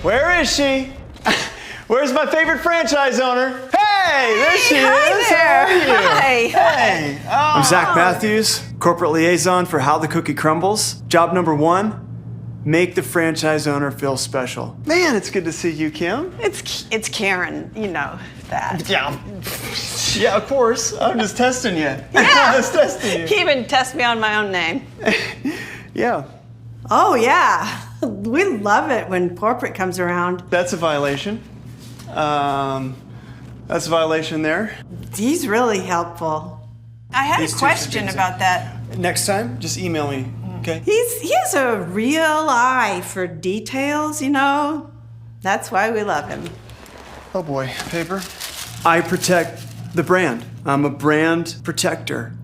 Where is she? Where's my favorite franchise owner? Hey, there she is. There. How are you? Hi. Hey. Oh. I'm Zach Matthews, corporate liaison for How the Cookie Crumbles. Job number 1, make the franchise owner feel special. Man, it's good to see you, Kim. It's Karen, you know that. Yeah, of course. I'm just testing you. Yeah. I was testing you. He even tests me on my own name. Yeah. Oh, yeah. We love it when corporate comes around. That's a violation. That's a violation there. He's really helpful. I had These a two question should be about that. Next time, just email me, okay? He has a real eye for details, you know. That's why we love him. Oh boy, paper. I protect the brand. I'm a brand protector.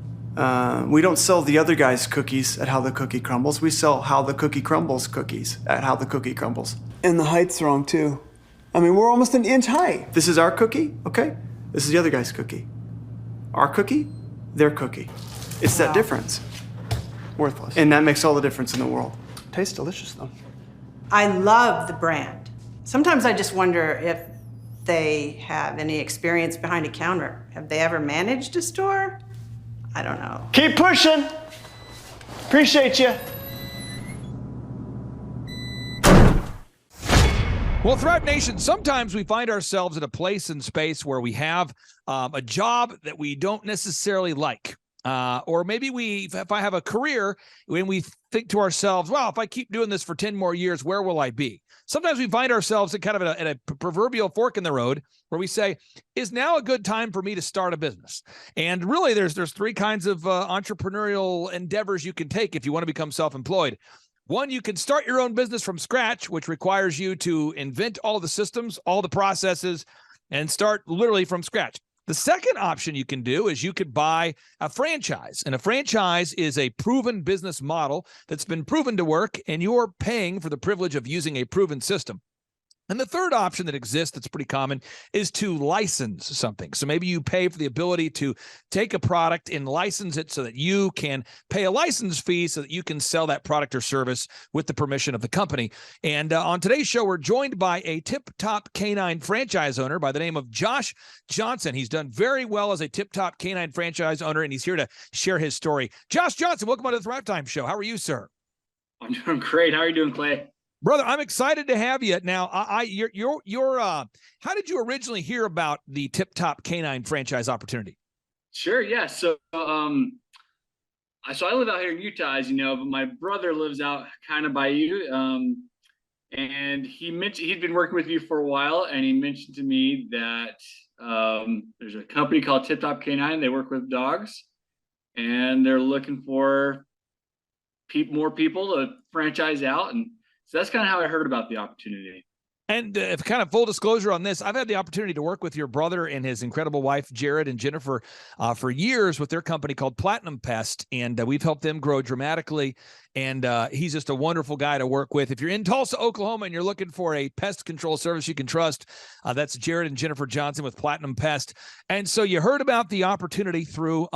We don't sell the other guy's cookies at How the Cookie Crumbles. We sell How the Cookie Crumbles cookies at How the Cookie Crumbles. And the height's wrong too. I mean, we're almost an inch high. This is our cookie, okay? This is the other guy's cookie. Our cookie, their cookie. It's that difference. Worthless. And that makes all the difference in the world. Tastes delicious though. I love the brand. Sometimes I just wonder if they have any experience behind a counter. Have they ever managed a store? I don't know. Keep pushing. Appreciate you. Well, Thrive Nation, sometimes we find ourselves in a place and space where we have a job that we don't necessarily like. Or maybe if I have a career, when we think to ourselves, well, if I keep doing this for 10 more years, where will I be? Sometimes we find ourselves at kind of at a proverbial fork in the road where we say, is now a good time for me to start a business? And really, there's 3 kinds of entrepreneurial endeavors you can take if you want to become self-employed. One, you can start your own business from scratch, which requires you to invent all the systems, all the processes, and start literally from scratch. The second option you can do is you could buy a franchise, and a franchise is a proven business model that's been proven to work, and you're paying for the privilege of using a proven system. And the third option that exists that's pretty common is to license something. So maybe you pay for the ability to take a product and license it so that you can pay a license fee so that you can sell that product or service with the permission of the company. And on today's show, we're joined by a tip-top canine franchise owner by the name of Josh Johnson. He's done very well as a tip-top canine franchise owner, and he's here to share his story. Josh Johnson, welcome on to the Thrive Time Show. How are you, sir? I'm doing great. How are you doing, Clay? Brother, I'm excited to have you. Now, how did you originally hear about the Tip Top Canine franchise opportunity? Sure, yeah. So I live out here in Utah, as you know, but my brother lives out kind of by you. And he mentioned he'd been working with you for a while, and he mentioned to me that there's a company called Tip Top Canine. They work with dogs, and they're looking for more people to franchise out. And so that's kind of how I heard about the opportunity. And kind of full disclosure on this, I've had the opportunity to work with your brother and his incredible wife, Jared and Jennifer, for years with their company called Platinum Pest. And we've helped them grow dramatically. And he's just a wonderful guy to work with. If you're in Tulsa, Oklahoma, and you're looking for a pest control service you can trust, that's Jared and Jennifer Johnson with Platinum Pest. And so you heard about the opportunity through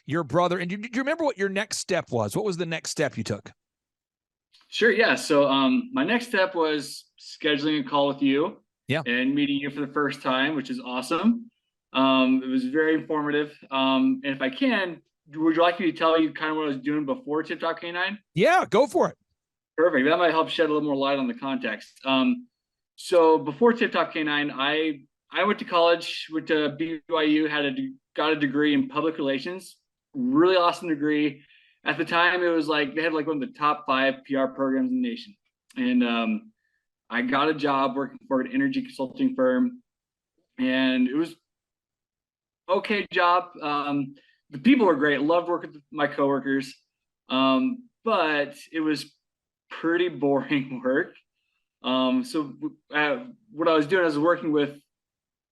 your brother. And do you remember what your next step was? What was the next step you took? Sure, yeah. So my next step was scheduling a call with you and meeting you for the first time, which is awesome. It was very informative. And if I can, would you like me to tell you kind of what I was doing before Tip Top Canine? Yeah, go for it. Perfect. That might help shed a little more light on the context. So before Tip Top Canine, I went to college, went to BYU, got a degree in public relations. Really awesome degree. At the time, it was like they had like one of the top 5 PR programs in the nation. And I got a job working for an energy consulting firm, and it was okay job. The people were great. Loved working with my coworkers, but it was pretty boring work. So what I was doing, I was working with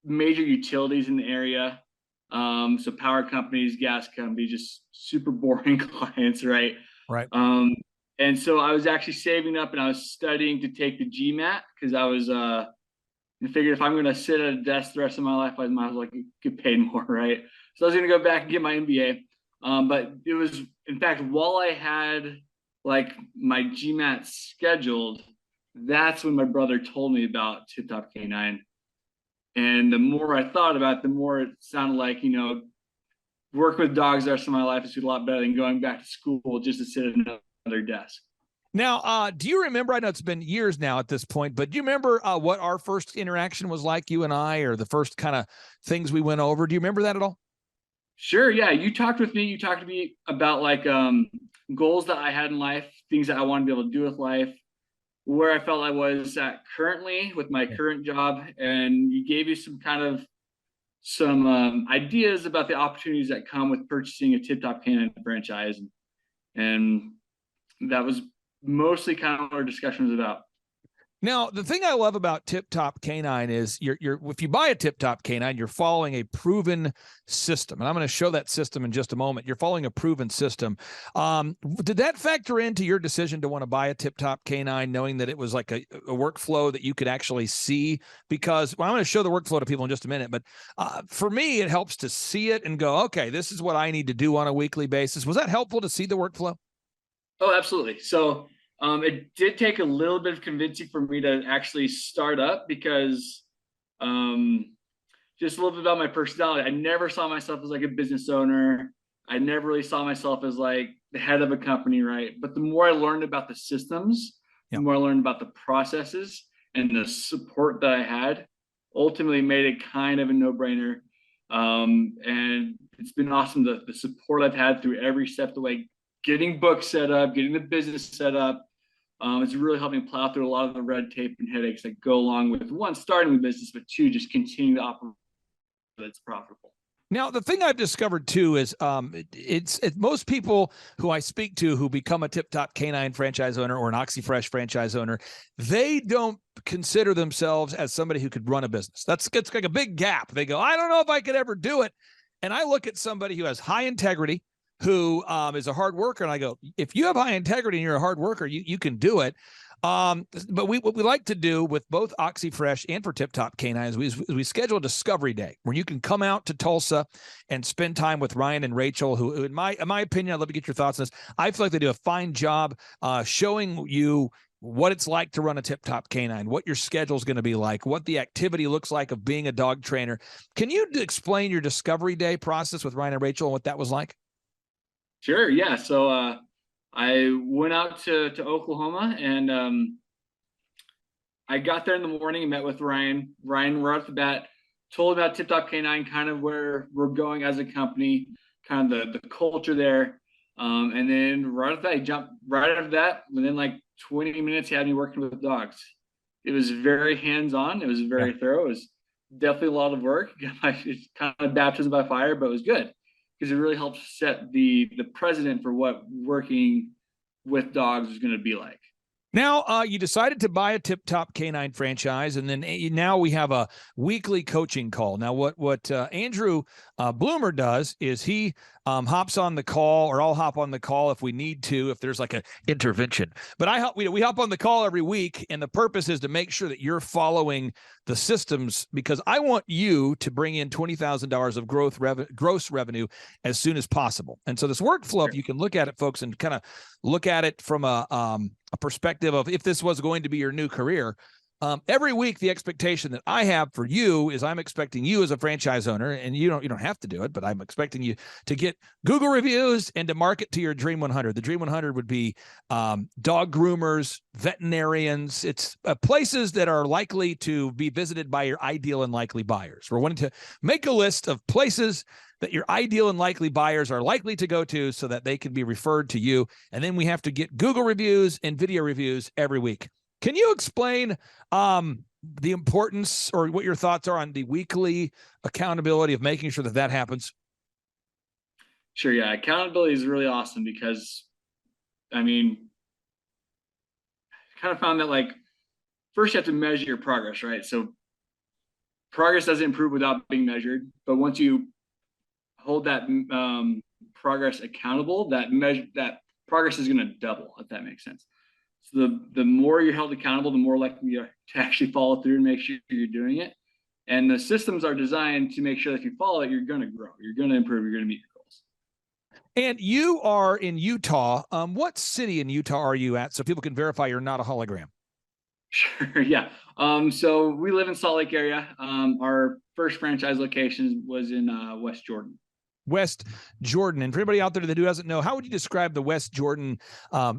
major utilities in the area. So power companies, gas companies, just super boring clients, right? Right. And so I was actually saving up and I was studying to take the GMAT because I was I figured if I'm going to sit at a desk the rest of my life, I might as well get paid more, right? So I was going to go back and get my MBA. But it was, in fact, while I had like my GMAT scheduled, that's when my brother told me about Tip Top Canine. And the more I thought about it, the more it sounded like, work with dogs the rest of my life is a lot better than going back to school just to sit at another desk. Now, do you remember, I know it's been years now at this point, but do you remember what our first interaction was like, you and I, or the first kind of things we went over? Do you remember that at all? Sure. Yeah. You talked to me about like goals that I had in life, things that I wanted to be able to do with life, where I felt I was at currently with my current job. And you gave you some ideas about the opportunities that come with purchasing a Tip Top Canine franchise. And that was mostly kind of what our discussion was about. Now, the thing I love about Tip Top Canine is you're if you buy a Tip Top Canine, you're following a proven system. And I'm going to show that system in just a moment. You're following a proven system. Did that factor into your decision to want to buy a Tip Top Canine, knowing that it was like a workflow that you could actually see? Because I'm going to show the workflow to people in just a minute. But for me, it helps to see it and go, okay, this is what I need to do on a weekly basis. Was that helpful to see the workflow? Oh, absolutely. So it did take a little bit of convincing for me to actually start up because just a little bit about my personality. I never saw myself as like a business owner. I never really saw myself as like the head of a company, right? But the more I learned about the systems, the more I learned about the processes and the support that I had, ultimately made it kind of a no-brainer. And it's been awesome, the support I've had through every step of the way, getting books set up, getting the business set up. It's really helped me plow through a lot of the red tape and headaches that go along with, one, starting the business, but two, just continuing to operate that's profitable. Now, the thing I've discovered too is it's most people who I speak to who become a Tip Top Canine franchise owner or an OxyFresh franchise owner, they don't consider themselves as somebody who could run a business. It's like a big gap. They go, I don't know if I could ever do it. And I look at somebody who has high integrity, who is a hard worker, and I go, if you have high integrity and you're a hard worker, you can do it. But what we like to do with both OxyFresh and for Tip Top Canine is we schedule a discovery day where you can come out to Tulsa and spend time with Ryan and Rachel, who in my opinion, I'd love to get your thoughts on this. I feel like they do a fine job showing you what it's like to run a Tip Top Canine, what your schedule is going to be like, what the activity looks like of being a dog trainer. Can you explain your discovery day process with Ryan and Rachel and what that was like? Sure. Yeah. So I went out to Oklahoma and I got there in the morning and met with Ryan. Ryan, right off the bat, told about Tip Top Canine, kind of where we're going as a company, kind of the culture there. And then right after that, I jumped right after that. Within like 20 minutes, he had me working with dogs. It was very hands-on. It was very thorough. It was definitely a lot of work. It's kind of baptism by fire, but it was good, because it really helps set the precedent for what working with dogs is going to be like. Now, you decided to buy a Tip Top Canine franchise, and then now we have a weekly coaching call. Now, what Andrew Bloomer does is he hops on the call, or I'll hop on the call if we need to, if there's like an intervention. But we hop on the call every week, and the purpose is to make sure that you're following the systems, because I want you to bring in $20,000 of gross revenue as soon as possible. And so this workflow, if you can look at it, folks, and kind of look at it from a perspective of if this was going to be your new career. Every week, the expectation that I have for you is I'm expecting you as a franchise owner, and you don't have to do it, but I'm expecting you to get Google reviews and to market to your Dream 100. The Dream 100 would be dog groomers, veterinarians. It's places that are likely to be visited by your ideal and likely buyers. We're wanting to make a list of places that your ideal and likely buyers are likely to go to so that they can be referred to you. And then we have to get Google reviews and video reviews every week. Can you explain the importance, or what your thoughts are on the weekly accountability of making sure that happens? Sure. Yeah. Accountability is really awesome because, I mean, I kind of found that like, first you have to measure your progress, right? So progress doesn't improve without being measured, but once you hold that progress accountable, that progress is going to double, if that makes sense. So the more you're held accountable, the more likely you are to actually follow through and make sure you're doing it. And the systems are designed to make sure that if you follow it, you're going to grow, you're going to improve, you're going to meet your goals. And you are in Utah. What city in Utah are you at, so people can verify you're not a hologram? Sure. Yeah. So we live in Salt Lake area. Our first franchise location was in West Jordan. West Jordan. And for anybody out there that who doesn't know, how would you describe the West Jordan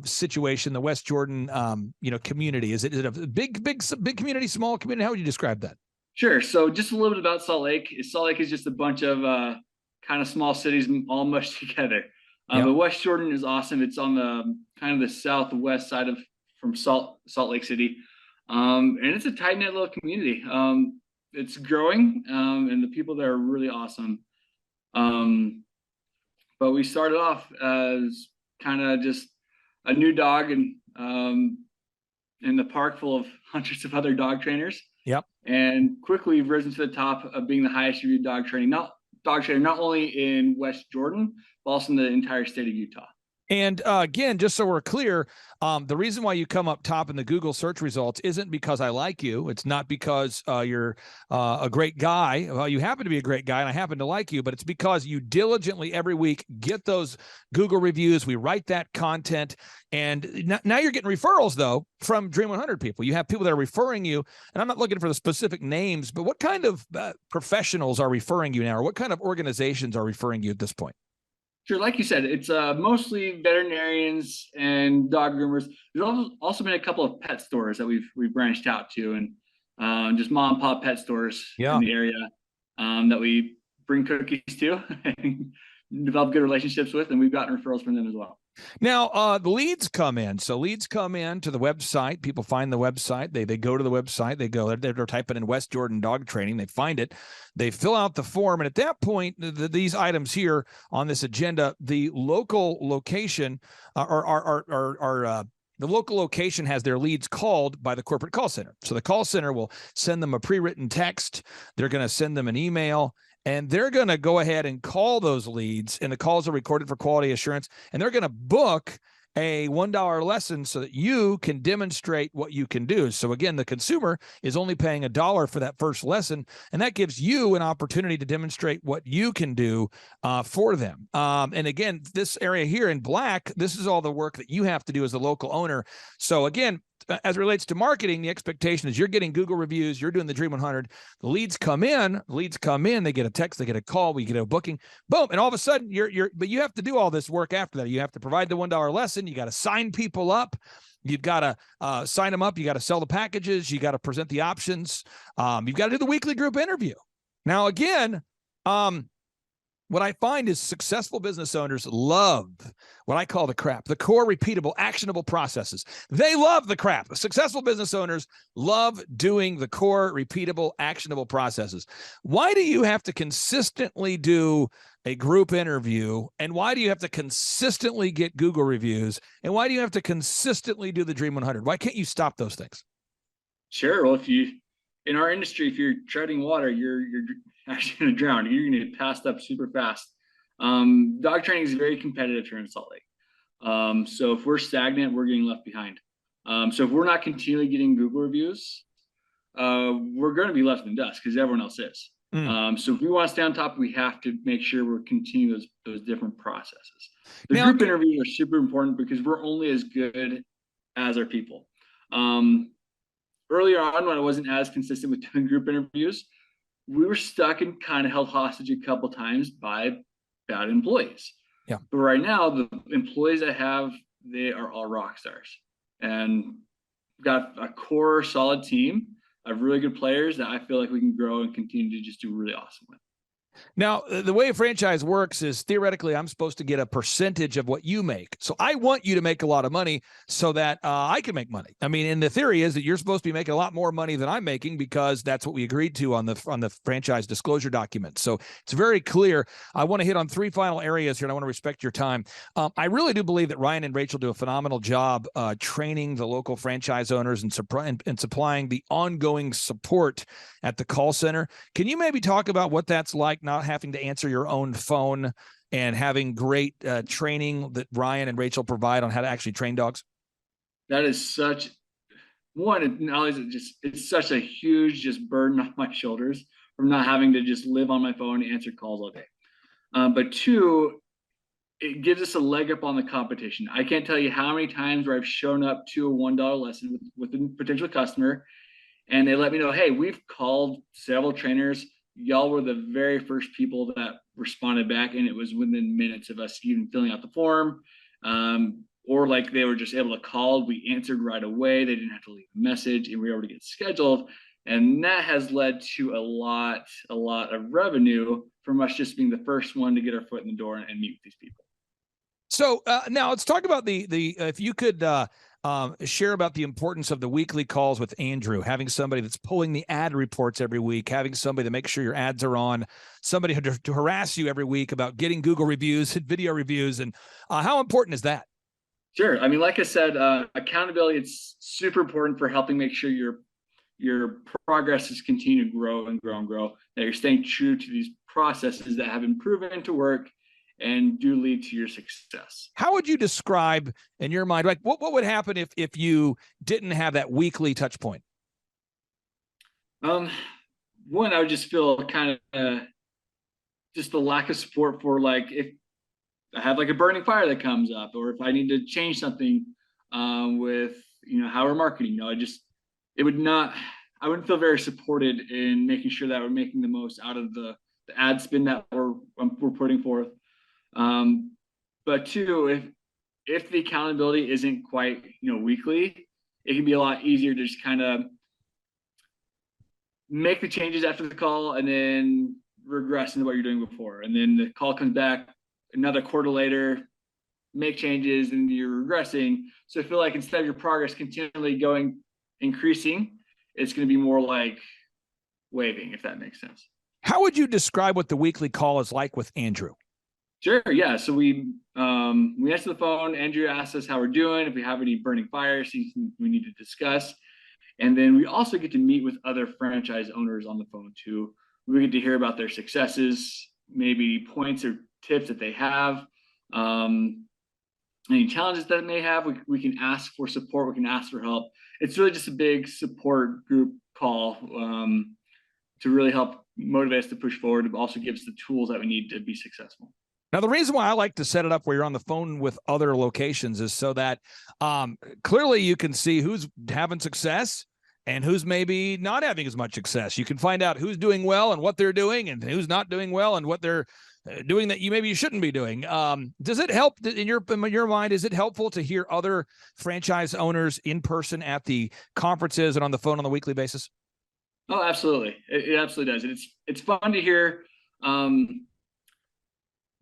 situation, the West Jordan community? Is it a big community, small community? How would you describe that? Sure. So just a little bit about Salt Lake. Salt Lake is just a bunch of kind of small cities all mushed together. Yep. But West Jordan is awesome. It's on the kind of the southwest side from Salt Lake City, and it's a tight knit little community. It's growing, and the people there are really awesome. But we started off as kind of just a new dog and in the park full of hundreds of other dog trainers. Yep. And quickly risen to the top of being the highest reviewed dog trainer, not only in West Jordan, but also in the entire state of Utah. And again, just so we're clear, the reason why you come up top in the Google search results isn't because I like you. It's not because you're a great guy. Well, you happen to be a great guy, and I happen to like you, but it's because you diligently every week get those Google reviews. We write that content, and now you're getting referrals, though, from Dream 100 people. You have people that are referring you, and I'm not looking for the specific names, but what kind of professionals are referring you now, or what kind of organizations are referring you at this point? Sure, like you said, it's mostly veterinarians and dog groomers. There's also been a couple of pet stores that we've branched out to, and just mom and pop pet stores in the area that we bring cookies to and develop good relationships with, and we've gotten referrals from them as well. Now, the leads come in. So leads come in to the website. People find the website. They go to the website. They're typing in West Jordan dog training. They find it. They fill out the form. And at that point, these items here on this agenda, the local location the local location has their leads called by the corporate call center. So the call center will send them a pre-written text. They're going to send them an email. And they're going to go ahead and call those leads, and the calls are recorded for quality assurance, and they're going to book a $1 lesson so that you can demonstrate what you can do. So again, the consumer is only paying $1 for that first lesson, and that gives you an opportunity to demonstrate what you can do for them. And again, this area here in black, this is all the work that you have to do as the local owner. So again, as it relates to marketing, the expectation is you're getting Google reviews, you're doing the Dream 100, the leads come in, they get a text, they get a call, we get a booking, boom, and all of a sudden but you have to do all this work after that. You have to provide the $1 lesson, you got to sign people up, you've got to sign them up, you got to sell the packages, you got to present the options, you've got to do the weekly group interview. Now, again, what I find is successful business owners love what I call the crap, the core, repeatable, actionable processes. They love the crap. Successful business owners love doing the core, repeatable, actionable processes. Why do you have to consistently do a group interview? And why do you have to consistently get Google reviews? And why do you have to consistently do the Dream 100? Why can't you stop those things? Sure. Well, in our industry, if you're treading water, you're actually going to drown. You're going to get passed up super fast. Dog training is very competitive here in Salt Lake. So if we're stagnant, we're getting left behind. So if we're not continually getting Google reviews, we're going to be left in the dust because everyone else is. So if we want to stay on top, we have to make sure we're continuing those different processes. The group interviews are super important because we're only as good as our people. Earlier on, when I wasn't as consistent with doing group interviews, we were stuck and kind of held hostage a couple times by bad employees. Yeah. But right now, the employees I have, they are all rock stars, and got a core solid team of really good players that I feel like we can grow and continue to just do really awesome with. Now, the way a franchise works is theoretically I'm supposed to get a percentage of what you make. So I want you to make a lot of money so that I can make money. I mean, and the theory is that you're supposed to be making a lot more money than I'm making because that's what we agreed to on the franchise disclosure document. So it's very clear. I want to hit on three final areas here, and I want to respect your time. I really do believe that Ryan and Rachel do a phenomenal job training the local franchise owners and supplying the ongoing support at the call center. Can you maybe talk about what that's like, not having to answer your own phone and having great training that Ryan and Rachel provide on how to actually train dogs? That is such it's such a huge just burden on my shoulders from not having to just live on my phone and answer calls all day. But two, it gives us a leg up on the competition. I can't tell you how many times where I've shown up to a $1 lesson with a potential customer, and they let me know, hey, we've called several trainers. Y'all were the very first people that responded back, and it was within minutes of us even filling out the form. Or like they were just able to call. We answered right away. They didn't have to leave a message, and we were able to get scheduled. And that has led to a lot of revenue from us just being the first one to get our foot in the door and meet with these people. So now let's talk about the if you could share about the importance of the weekly calls with Andrew, having somebody that's pulling the ad reports every week, having somebody to make sure your ads are on, somebody to harass you every week about getting Google reviews and video reviews. And how important is that? Sure. I mean, like I said, accountability, it's super important for helping make sure your progress is continue to grow and grow and grow, that you're staying true to these processes that have been proven to work and do lead to your success. How would you describe in your mind, like what would happen if you didn't have that weekly touch point? One, I would just feel kind of just the lack of support for, like, if I have like a burning fire that comes up, or if I need to change something with, how we're marketing, I wouldn't feel very supported in making sure that we're making the most out of the ad spin that we're putting forth. But two, if the accountability isn't quite, weekly, it can be a lot easier to just kind of make the changes after the call and then regress into what you're doing before. And then the call comes back another quarter later, make changes, and you're regressing. So I feel like instead of your progress continually increasing, it's going to be more like waving, if that makes sense. How would you describe what the weekly call is like with Andrew? Sure. Yeah. So we answer the phone. Andrew asks us how we're doing, if we have any burning fires, things we need to discuss. And then we also get to meet with other franchise owners on the phone too. We get to hear about their successes, maybe points or tips that they have, any challenges that they may have. We can ask for support. We can ask for help. It's really just a big support group call to really help motivate us to push forward, but also give us the tools that we need to be successful. Now, the reason why I like to set it up where you're on the phone with other locations is so that clearly you can see who's having success and who's maybe not having as much success. You can find out who's doing well and what they're doing, and who's not doing well and what they're doing that you shouldn't be doing. Does it help in your mind? Is it helpful to hear other franchise owners in person at the conferences and on the phone on a weekly basis? Oh, absolutely. It absolutely does. It's fun to hear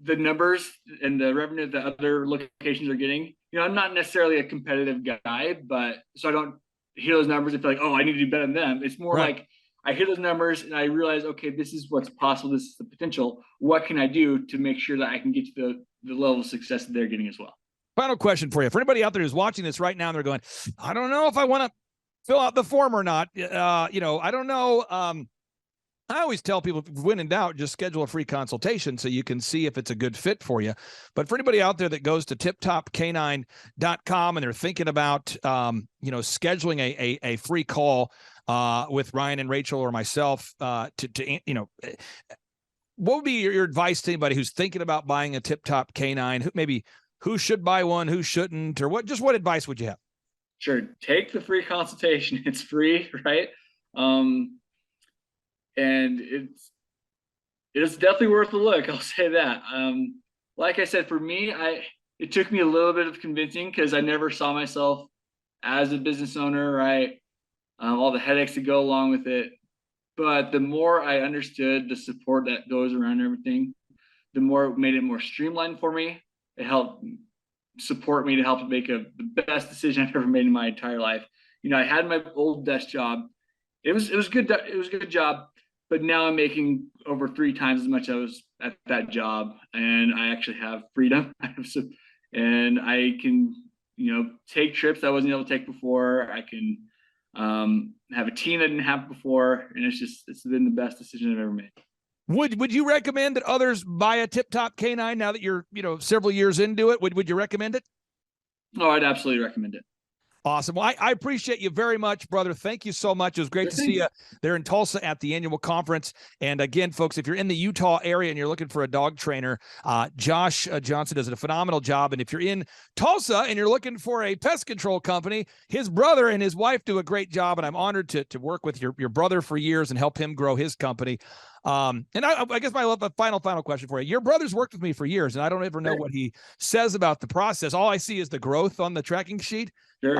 the numbers and the revenue that other locations are getting. I'm not necessarily a competitive guy, but so I don't hear those numbers and feel like, oh, I need to do better than them. It's more right. Like I hear those numbers and I realize, okay, this is what's possible. This is the potential. What can I do to make sure that I can get to the level of success that they're getting as well? Final question for you. For anybody out there who's watching this right now, and they're going, I don't know if I want to fill out the form or not. I don't know. I always tell people, when in doubt, just schedule a free consultation so you can see if it's a good fit for you. But for anybody out there that goes to tiptopk9.com and they're thinking about, scheduling a free call with Ryan and Rachel or myself what would be your advice to anybody who's thinking about buying a Tip Top K9? Who should buy one, who shouldn't, or what advice would you have? Sure. Take the free consultation. It's free, right? And it's definitely worth a look. I'll say that. Like I said, for me, it took me a little bit of convincing because I never saw myself as a business owner, right? All the headaches that go along with it. But the more I understood the support that goes around everything, the more it made it more streamlined for me. It helped support me to help make the best decision I've ever made in my entire life. I had my old desk job. It was good. It was a good job. But now I'm making over 3 times as much as I was at that job, and I actually have freedom. And I can, take trips I wasn't able to take before. I can have a team that didn't have before, and it's been the best decision I've ever made. Would you recommend that others buy a Tip Top K9 now that you're several years into it? Would you recommend it? Oh, I'd absolutely recommend it. Awesome. Well, I appreciate you very much, brother. Thank you so much. It was great to see you there in Tulsa at the annual conference. And again, folks, if you're in the Utah area and you're looking for a dog trainer, Josh Johnson does a phenomenal job. And if you're in Tulsa and you're looking for a pest control company, his brother and his wife do a great job. And I'm honored to work with your brother for years and help him grow his company. And I guess my final question for you. Your brother's worked with me for years, and I don't ever know what he says about the process. All I see is the growth on the tracking sheet. Sure.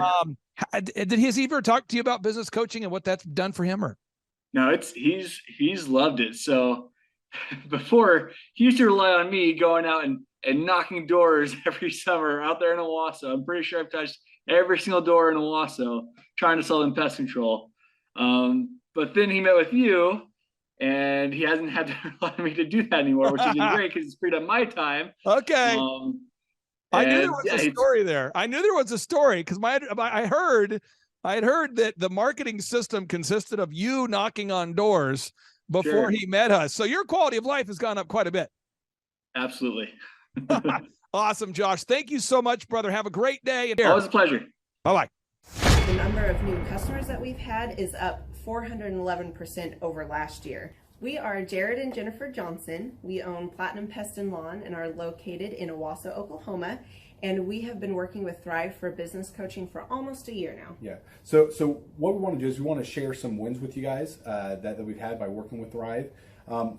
Did he ever talk to you about business coaching and what that's done for him? Or No, he's loved it. So before, he used to rely on me going out and knocking doors every summer out there in Owasso. I'm pretty sure I've touched every single door in Owasso trying to sell them pest control. But then he met with you, and he hasn't had to rely on me to do that anymore, which has been great because it's freed up my time. Okay. I knew there was a story there. I knew there was a story because I had heard that the marketing system consisted of you knocking on doors before he met us. So your quality of life has gone up quite a bit. Absolutely. Awesome, Josh. Thank you so much, brother. Have a great day. Always a pleasure. Bye-bye. The number of new customers that we've had is up 411% over last year. We are Jared and Jennifer Johnson. We own Platinum Pest and Lawn and are located in Owasso, Oklahoma. And we have been working with Thrive for business coaching for almost a year now. Yeah. So what we want to do is we want to share some wins with you guys that we've had by working with Thrive.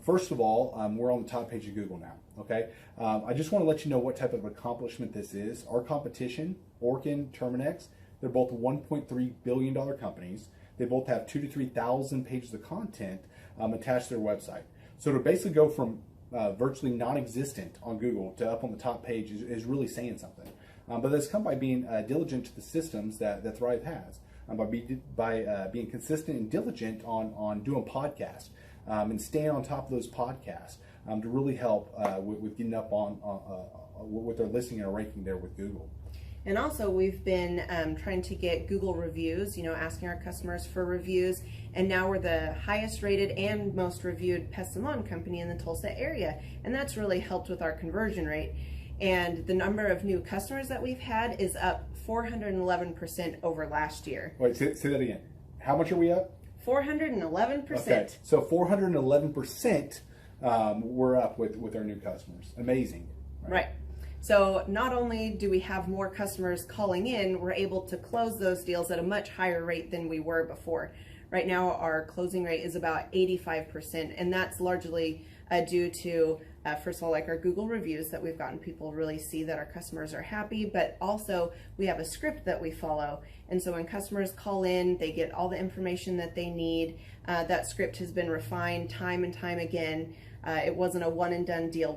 First of all, we're on the top page of Google now. Okay. I just want to let you know what type of accomplishment this is. Our competition, Orkin, Terminex, they're both $1.3 billion companies. They both have 2,000 to 3,000 pages of content attached to their website. So to basically go from virtually non-existent on Google to up on the top page is really saying something. But that's come by being diligent to the systems that Thrive has, by being consistent and diligent on doing podcasts and staying on top of those podcasts to really help with getting up on with their listing and ranking there with Google. And also we've been trying to get Google reviews, asking our customers for reviews. And now we're the highest rated and most reviewed pest and lawn company in the Tulsa area. And that's really helped with our conversion rate. And the number of new customers that we've had is up 411% over last year. Wait, say that again. How much are we up? 411%. Okay, so 411% we're up with our new customers. Amazing. Right. So not only do we have more customers calling in, we're able to close those deals at a much higher rate than we were before. Right now, our closing rate is about 85%, and that's largely due to, first of all, like our Google reviews that we've gotten people really see that our customers are happy, but also we have a script that we follow. And so when customers call in, they get all the information that they need. That script has been refined time and time again. It wasn't a one and done deal.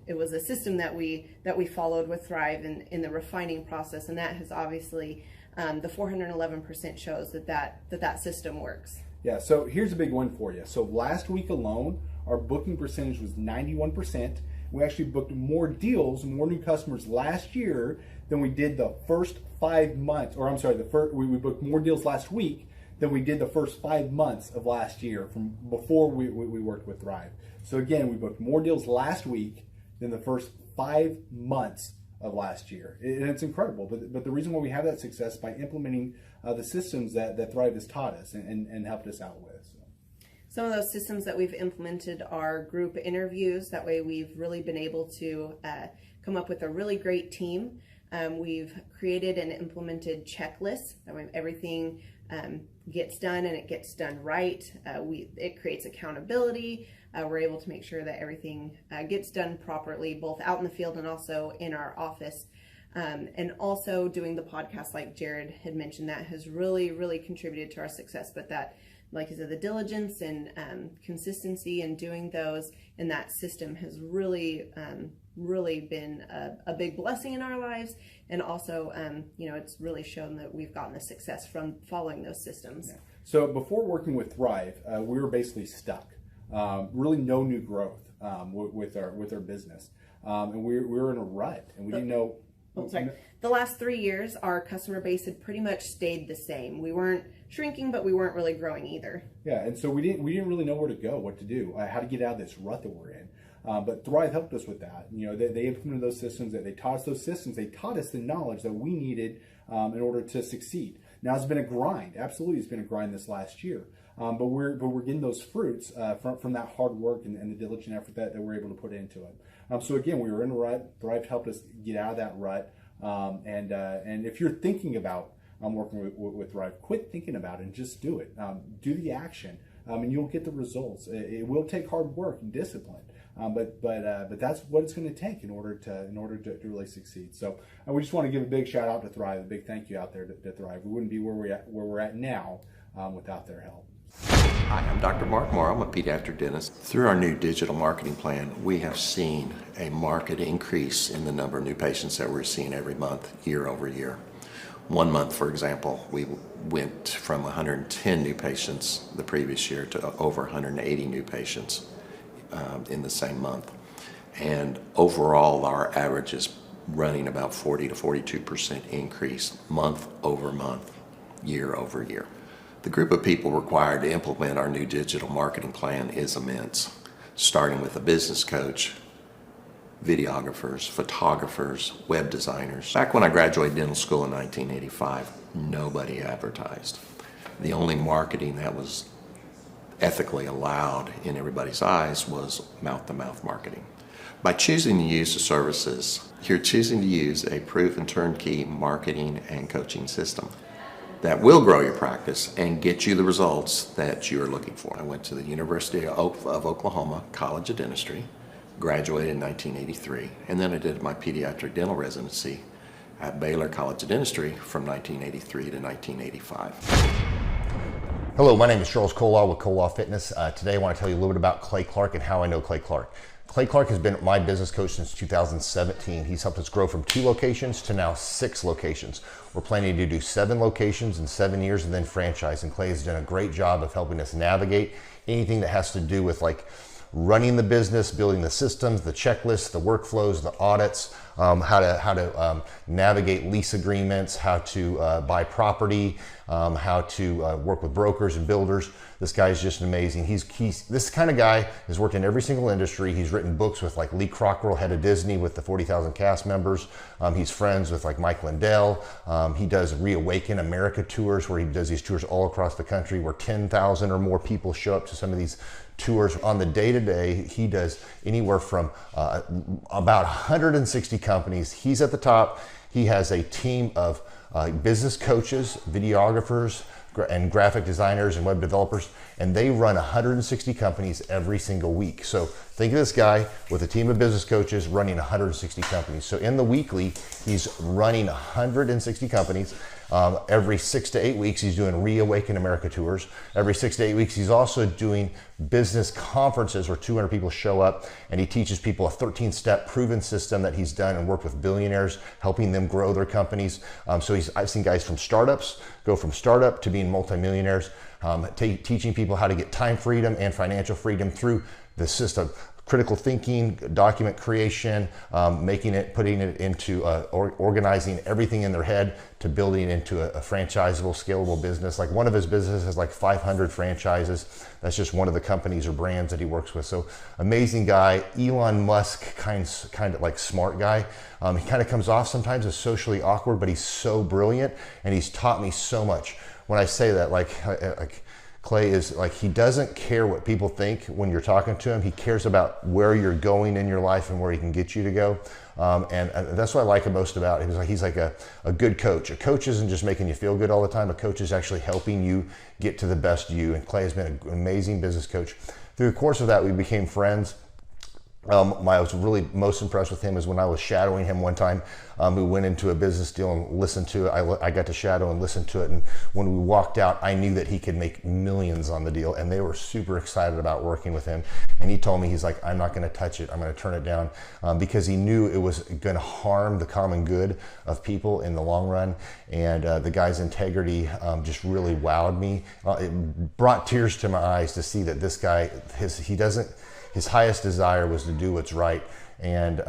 It was a system that we followed with Thrive in the refining process, and that has obviously the 411% shows that system works. Yeah. So here's a big one for you. So last week alone, our booking percentage was 91%. We actually booked more deals, more new customers last year than we did the first 5 months. Or I'm sorry, we booked more deals last week than we did the first 5 months of last year from before we worked with Thrive. So again, we booked more deals last week than the first 5 months of last year. And it's incredible. But the reason why we have that success is by implementing the systems that Thrive has taught us and helped us out with. So. Some of those systems that we've implemented are group interviews. That way we've really been able to come up with a really great team. We've created and implemented checklists. That way everything gets done and it gets done right. It creates accountability. We're able to make sure that everything gets done properly, both out in the field and also in our office. And also doing the podcast, like Jared had mentioned, that has really, really contributed to our success. But that, like I said, the diligence and consistency in doing those and that system has really, really been a big blessing in our lives. And also, it's really shown that we've gotten the success from following those systems. Yeah. So before working with Thrive, we were basically stuck. Really no new growth with our business. And we were in a rut and we didn't know. The last 3 years, our customer base had pretty much stayed the same. We weren't shrinking, but we weren't really growing either. Yeah, and so we didn't really know where to go, what to do, how to get out of this rut that we're in. But Thrive helped us with that. They implemented those systems. They taught us those systems. They taught us the knowledge that we needed in order to succeed. Now it's been a grind. Absolutely, it's been a grind this last year. But we're getting those fruits from that hard work and the diligent effort that we're able to put into it. So again, we were in a rut. Thrive helped us get out of that rut. And if you're thinking about working with Thrive, quit thinking about it and just do it. Do the action, and you'll get the results. It will take hard work and discipline, but that's what it's going to take in order to really succeed. So we just want to give a big shout out to Thrive, a big thank you out there to Thrive. We wouldn't be where we're at now without their help. Hi, I'm Dr. Mark Moore. I'm a pediatric dentist. Through our new digital marketing plan, we have seen a marked increase in the number of new patients that we're seeing every month, year over year. One month, for example, we went from 110 new patients the previous year to over 180 new patients in the same month. And overall, our average is running about 40 to 42% increase month over month, year over year. The group of people required to implement our new digital marketing plan is immense, starting with a business coach, videographers, photographers, web designers. Back when I graduated dental school in 1985, nobody advertised. The only marketing that was ethically allowed in everybody's eyes was mouth-to-mouth marketing. By choosing to use the services, you're choosing to use a proven turnkey marketing and coaching system that will grow your practice and get you the results that you're looking for. I went to the University of Oklahoma College of Dentistry, graduated in 1983, and then I did my pediatric dental residency at Baylor College of Dentistry from 1983 to 1985. Hello, my name is Charles Kolaw with Kolaw Fitness. Today I want to tell you a little bit about Clay Clark and how I know Clay Clark. Clay Clark has been my business coach since 2017. He's helped us grow from 2 locations to now 6 locations. We're planning to do 7 locations in 7 years and then franchise. And Clay has done a great job of helping us navigate anything that has to do with like running the business, building the systems, the checklists, the workflows, the audits, how to navigate lease agreements, how to buy property, how to work with brokers and builders. This guy is just amazing. He's this kind of guy has worked in every single industry. He's written books with like Lee Crockrell, head of Disney, with the 40,000 cast members. He's friends with like Mike Lindell. He does Reawaken America tours where he does these tours all across the country where 10,000 or more people show up to some of these tours. On the day-to-day, he does anywhere from about 160 companies. He's at the top. He has a team of business coaches, videographers, and graphic designers and web developers, and they run 160 companies every single week. So think of this guy with a team of business coaches running 160 companies. So in the weekly, he's running 160 companies. Every 6 to 8 weeks, he's doing Reawaken America tours. Every 6 to 8 weeks, he's also doing business conferences where 200 people show up, and he teaches people a 13-step proven system that he's done and worked with billionaires, helping them grow their companies. So I've seen guys from startups go from startup to being multimillionaires, teaching people how to get time freedom and financial freedom through the system. Critical thinking, document creation, putting it into organizing everything in their head to building it into a franchisable, scalable business. Like one of his businesses has like 500 franchises. That's just one of the companies or brands that he works with. So amazing guy. Elon Musk kind of like smart guy. He kind of comes off sometimes as socially awkward, but he's so brilliant and he's taught me so much. When I say that, like Clay is like, he doesn't care what people think when you're talking to him. He cares about where you're going in your life and where he can get you to go. And that's what I like most about him. He's like a good coach. A coach isn't just making you feel good all the time. A coach is actually helping you get to the best you. And Clay has been an amazing business coach. Through the course of that, we became friends. I was really most impressed with him is when I was shadowing him one time. We went into a business deal and listened to it. I got to shadow and listen to it. And when we walked out, I knew that he could make millions on the deal. And they were super excited about working with him. And he told me, he's like, I'm not going to touch it. I'm going to turn it down because he knew it was going to harm the common good of people in the long run. And the guy's integrity just really wowed me. It brought tears to my eyes to see that this guy, his highest desire was to do what's right. And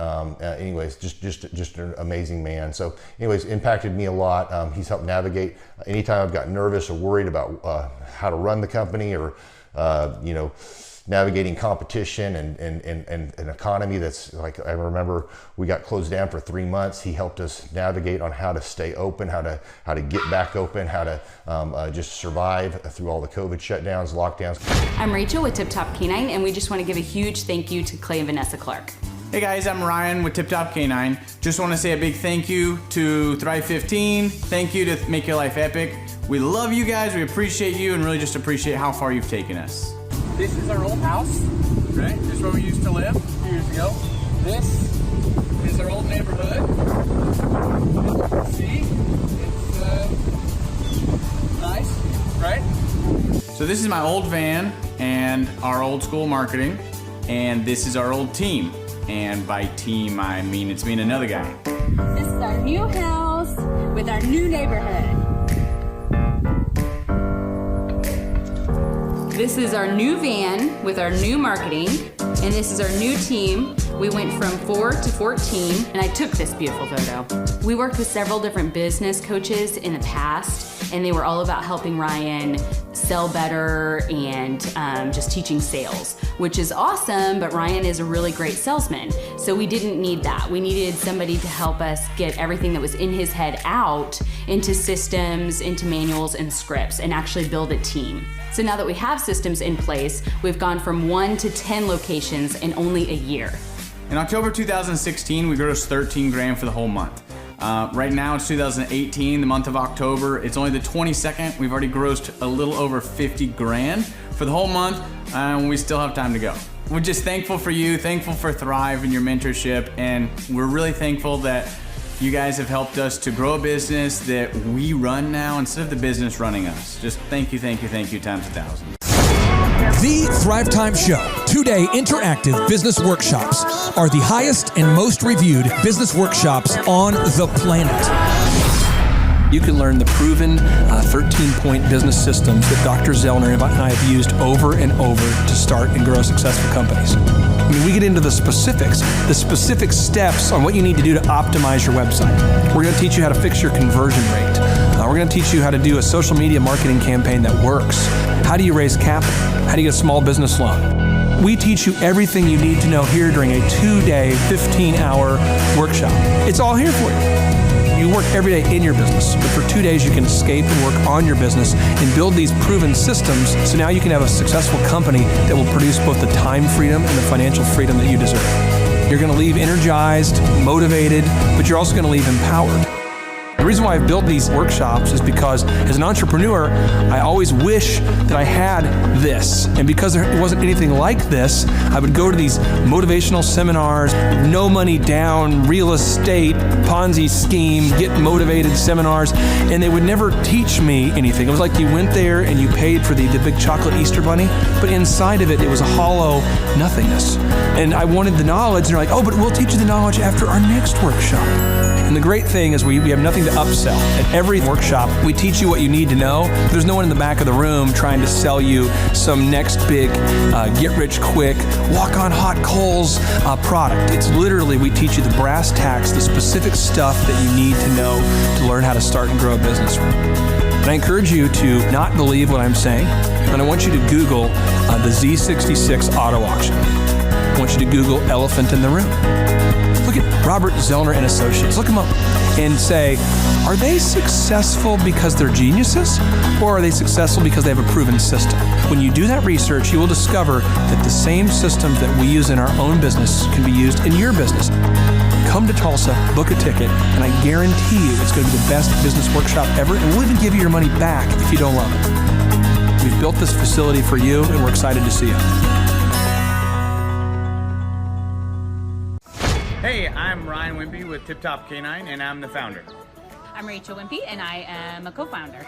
anyways, just an amazing man. So anyways, impacted me a lot. He's helped navigate anytime I've got nervous or worried about how to run the company or, navigating competition and an economy that's like, I remember we got closed down for 3 months. He helped us navigate on how to stay open, how to get back open, how to just survive through all the COVID shutdowns, lockdowns. I'm Rachel with Tip Top Canine, and we just want to give a huge thank you to Clay and Vanessa Clark. Hey guys, I'm Ryan with Tip Top Canine. Just want to say a big thank you to Thrive 15. Thank you to Make Your Life Epic. We love you guys, we appreciate you, and really just appreciate how far you've taken us. This is our old house, right? This is where we used to live a few years ago. This is our old neighborhood. As you can see, it's nice, right? So this is my old van and our old school marketing, and this is our old team. And by team, I mean it's me and another guy. This is our new house with our new neighborhood. This is our new van with our new marketing, and this is our new team. We went from 4 to 14, and I took this beautiful photo. We worked with several different business coaches in the past, and they were all about helping Ryan sell better and just teaching sales, which is awesome, but Ryan is a really great salesman. So we didn't need that. We needed somebody to help us get everything that was in his head out into systems, into manuals and scripts, and actually build a team. So now that we have systems in place, we've gone from 1 to 10 locations in only a year. In October 2016, we grossed 13 grand for the whole month. Right now it's 2018, the month of October. It's only the 22nd. We've already grossed a little over 50 grand for the whole month, and we still have time to go. We're just thankful for you, thankful for Thrive and your mentorship, and we're really thankful that you guys have helped us to grow a business that we run now instead of the business running us. Just thank you times 1,000. The Thrive Time Show 2-day interactive business workshops are the highest and most reviewed business workshops on the planet. You can learn the proven 13-point business systems that Dr. Zellner and I have used over and over to start and grow successful companies. I mean, we get into the specific steps on what you need to do to optimize your website. We're going to teach you how to fix your conversion rate. We're going to teach you how to do a social media marketing campaign that works. How do you raise capital? How do you get a small business loan? We teach you everything you need to know here during a 2-day, 15-hour workshop. It's all here for you. You work every day in your business, but for 2 days you can escape and work on your business and build these proven systems so now you can have a successful company that will produce both the time freedom and the financial freedom that you deserve. You're going to leave energized, motivated, but you're also going to leave empowered. The reason why I've built these workshops is because as an entrepreneur, I always wish that I had this. And because there wasn't anything like this, I would go to these motivational seminars, no money down, real estate, Ponzi scheme, get motivated seminars, and they would never teach me anything. It was like you went there and you paid for the big chocolate Easter bunny, but inside of it, it was a hollow nothingness. And I wanted the knowledge, and they're like, oh, but we'll teach you the knowledge after our next workshop. And the great thing is we have nothing to upsell. At every workshop, we teach you what you need to know. There's no one in the back of the room trying to sell you some next big get-rich-quick, walk-on-hot coals product. It's literally, we teach you the brass tacks, the specific stuff that you need to know to learn how to start and grow a business. And I encourage you to not believe what I'm saying, and I want you to Google the Z66 auto auction. I want you to Google elephant in the room. Look at Robert Zellner and Associates. Look them up and say, are they successful because they're geniuses, or are they successful because they have a proven system? When you do that research, you will discover that the same systems that we use in our own business can be used in your business. Come to Tulsa, book a ticket, and I guarantee you it's going to be the best business workshop ever, and we'll even give you your money back if you don't love it. We've built this facility for you, and we're excited to see you. Hey, I'm Ryan Wimpy with Tip Top Canine, and I'm the founder. I'm Rachel Wimpy, and I am a co-founder.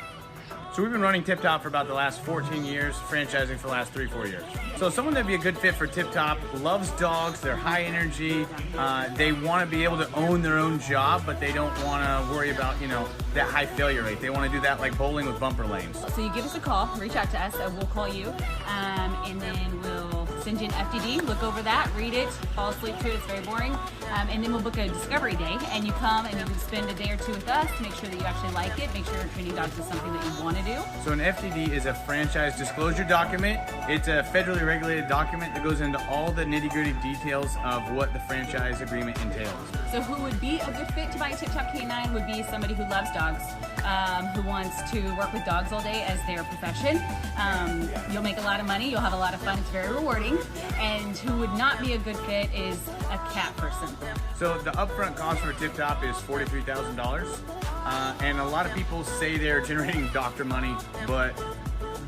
So we've been running Tip Top for about the last 14 years, franchising for the last 3-4 years. So someone that'd be a good fit for Tip Top loves dogs, they're high energy, they want to be able to own their own job, but they don't want to worry about, that high failure rate. They want to do that like bowling with bumper lanes. So you give us a call, reach out to us, and we'll call you, and then we'll send you an FDD, look over that, read it, fall asleep to it, it's very boring. And then we'll book a discovery day, and you come and you can spend a day or two with us to make sure that you actually like it, make sure training dogs is something that you want to do. So an FDD is a franchise disclosure document. It's a federally regulated document that goes into all the nitty-gritty details of what the franchise agreement entails. So who would be a good fit to buy a Tip Top Canine would be somebody who loves dogs, who wants to work with dogs all day as their profession. You'll make a lot of money, you'll have a lot of fun, it's very rewarding. And who would not be a good fit is a cat person. So the upfront cost for Tip Top is $43,000. And a lot of people say they're generating doctor money, but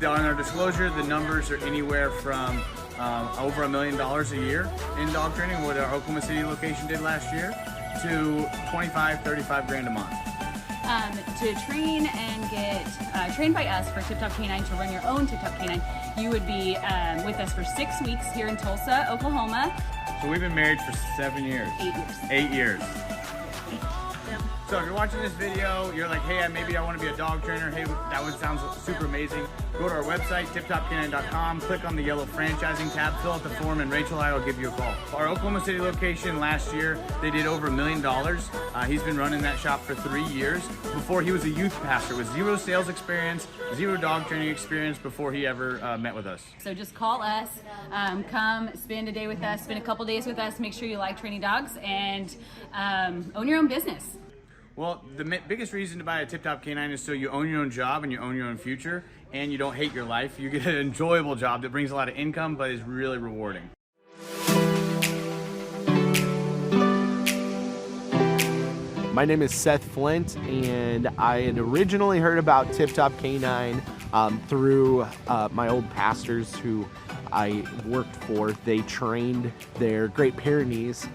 on our disclosure, the numbers are anywhere from over $1 million a year in dog training, what our Oklahoma City location did last year, to 25, 35 grand a month. To train and get trained by us for Tip Top Canine, to run your own Tip Top Canine, you would be with us for 6 weeks here in Tulsa, Oklahoma. So we've been married for 7 years. 8 years. 8 years. So if you're watching this video, you're like, hey, maybe I want to be a dog trainer. Hey, that would sound super amazing. Go to our website, tiptopcanine.com, click on the yellow franchising tab, fill out the form, and Rachel and I will give you a call. Our Oklahoma City location last year, they did over $1 million. He's been running that shop for 3 years. Before, he was a youth pastor with 0 sales experience, 0 dog training experience before he ever met with us. So just call us, come spend a day with us, spend a couple days with us, make sure you like training dogs, and own your own business. Well, the biggest reason to buy a Tip Top Canine is so you own your own job and you own your own future, and you don't hate your life. You get an enjoyable job that brings a lot of income but is really rewarding. My name is Seth Flint, and I had originally heard about Tip Top Canine through my old pastors who I worked for. They trained their Great Pyrenees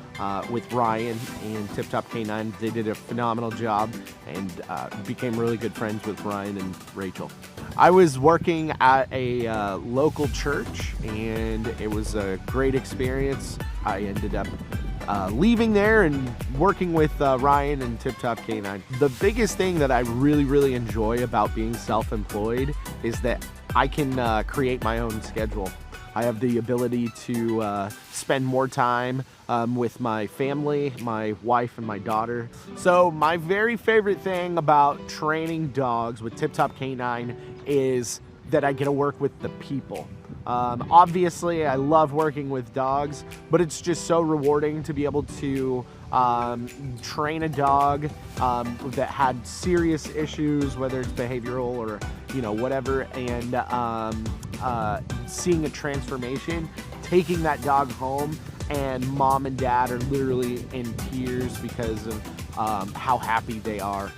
with Ryan and Tip Top Canine. They did a phenomenal job and became really good friends with Ryan and Rachel. I was working at a local church, and it was a great experience. I ended up leaving there and working with Ryan and Tip Top Canine. The biggest thing that I really enjoy about being self-employed is that I can create my own schedule. I have the ability to spend more time with my family, my wife and my daughter. So my very favorite thing about training dogs with Tip Top Canine is that I get to work with the people. Obviously, I love working with dogs, but it's just so rewarding to be able to train a dog that had serious issues, whether it's behavioral or whatever, and seeing a transformation, taking that dog home, and mom and dad are literally in tears because of how happy they are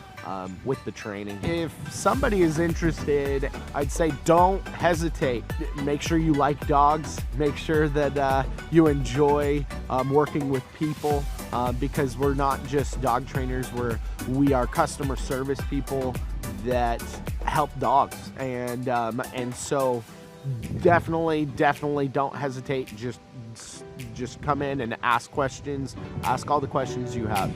with the training. If somebody is interested, I'd say don't hesitate. Make sure you like dogs. Make sure that you enjoy working with people, because we're not just dog trainers. We are customer service people that help dogs, and so definitely don't hesitate. Just come in and ask questions. Ask all the questions you have.